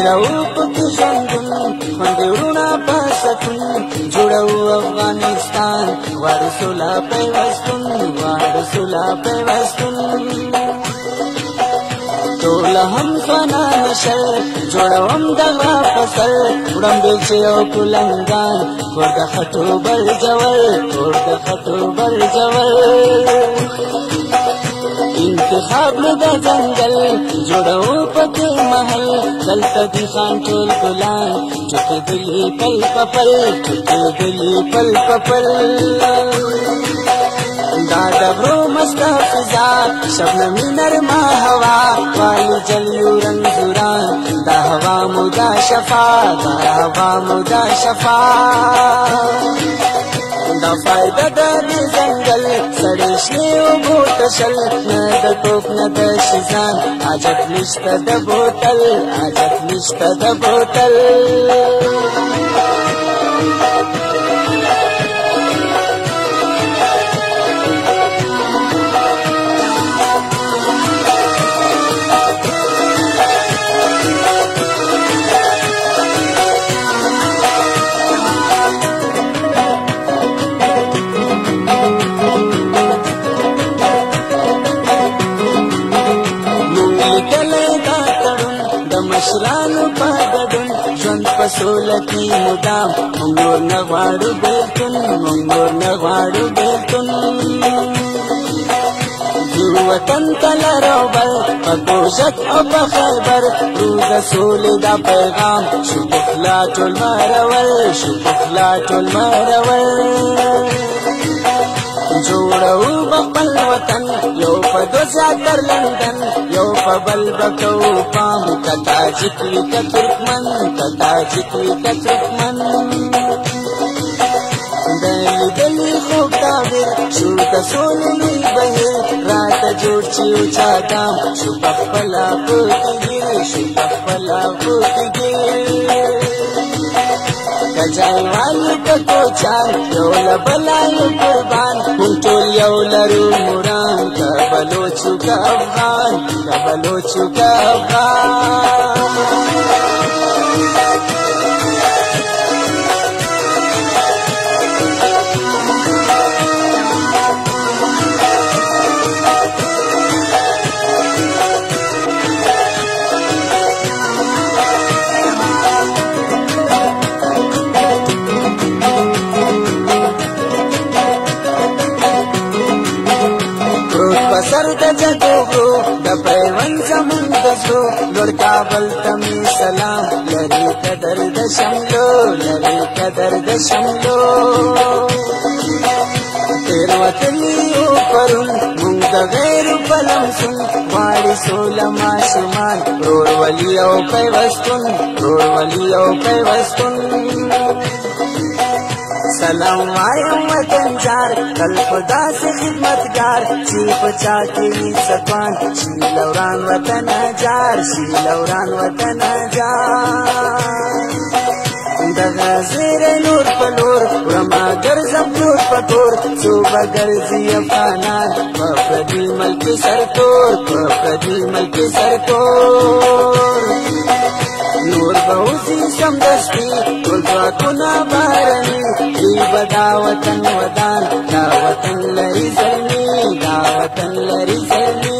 تیرو پکی ژوندون خوندې وروڼه په سکون جوړو افغانستان غواړو سوله پیوستون غواړو سوله پیوستون ټول هم ځوانان شل جوړوم دغه فصل وړم بیلچې او کلنګان کور د خټو بل جول کور د خټو بل جول انتخاب نو د ځنګل جوړو پکې محل دلته دي خان ټول ګلان چکېدلي پل په پل چکېدلي پل په پل دا دبرو مسته فضا شبنمی نرمه هوا والی جلیو رنزوران دا هوا مودا شفا دا هوا مودا شفا دا فائدہ دا دی زنگل سڑی شنیو بوتشل نا دا ٹوک نا دا شیزان عجب نشتا دا بوتل عجب نشتا دا بوتل مشرانو په ګډون ژوند په سوله کې مدام موږ نور نه غواړو بېلتون موږ نور نه غواړو بېلتون یو وطن ته لرو بل په کوشت او په خیبر رو د سولې دا پیغام شو پخلا ټول مرول شو پخلا ټول مرول جوړو خپل وطن یو په دو زیاتر لندن یو په بل بکو پام که تاجک وي که ترکمن که تاجک وي که ترکمن د لیدلي خوب تعبیر شو د سولې لوی بهیر راته جوړ چې یو چا دام شو په خپله پوتېږي شو په خپله پوتېږي کجای والی کتوچان یو لبلا یو قربان من ټول یو لرو مران که بلوچو که افغان که بلوچو که افغان سر د جګو د پیوند زمون د زو لوړ کابل تمي سلام لري قدر د شملو لري قدر د شملو تیر وطنیو پرون مونږ د غیر بلم سن غواړي سوله ماشومان رور ولي او پیوستون رور ولي او پیوستون سلام وایم وطن جار کل خدا سے خدمتگار چی پچا کی سکوان شی لوران وطن جار شی لوران وطن جار دغه زیر نور پلور ورما ګرځم نور پکور صوبه ګرځي افغانان په پردي ملک سرتور په پردي ملک سرتور نور بوزي سمدستي ټول ځواکونه بارني دی بدا وطن ودان دا وطن لري زلمي دا وطن لري زلمي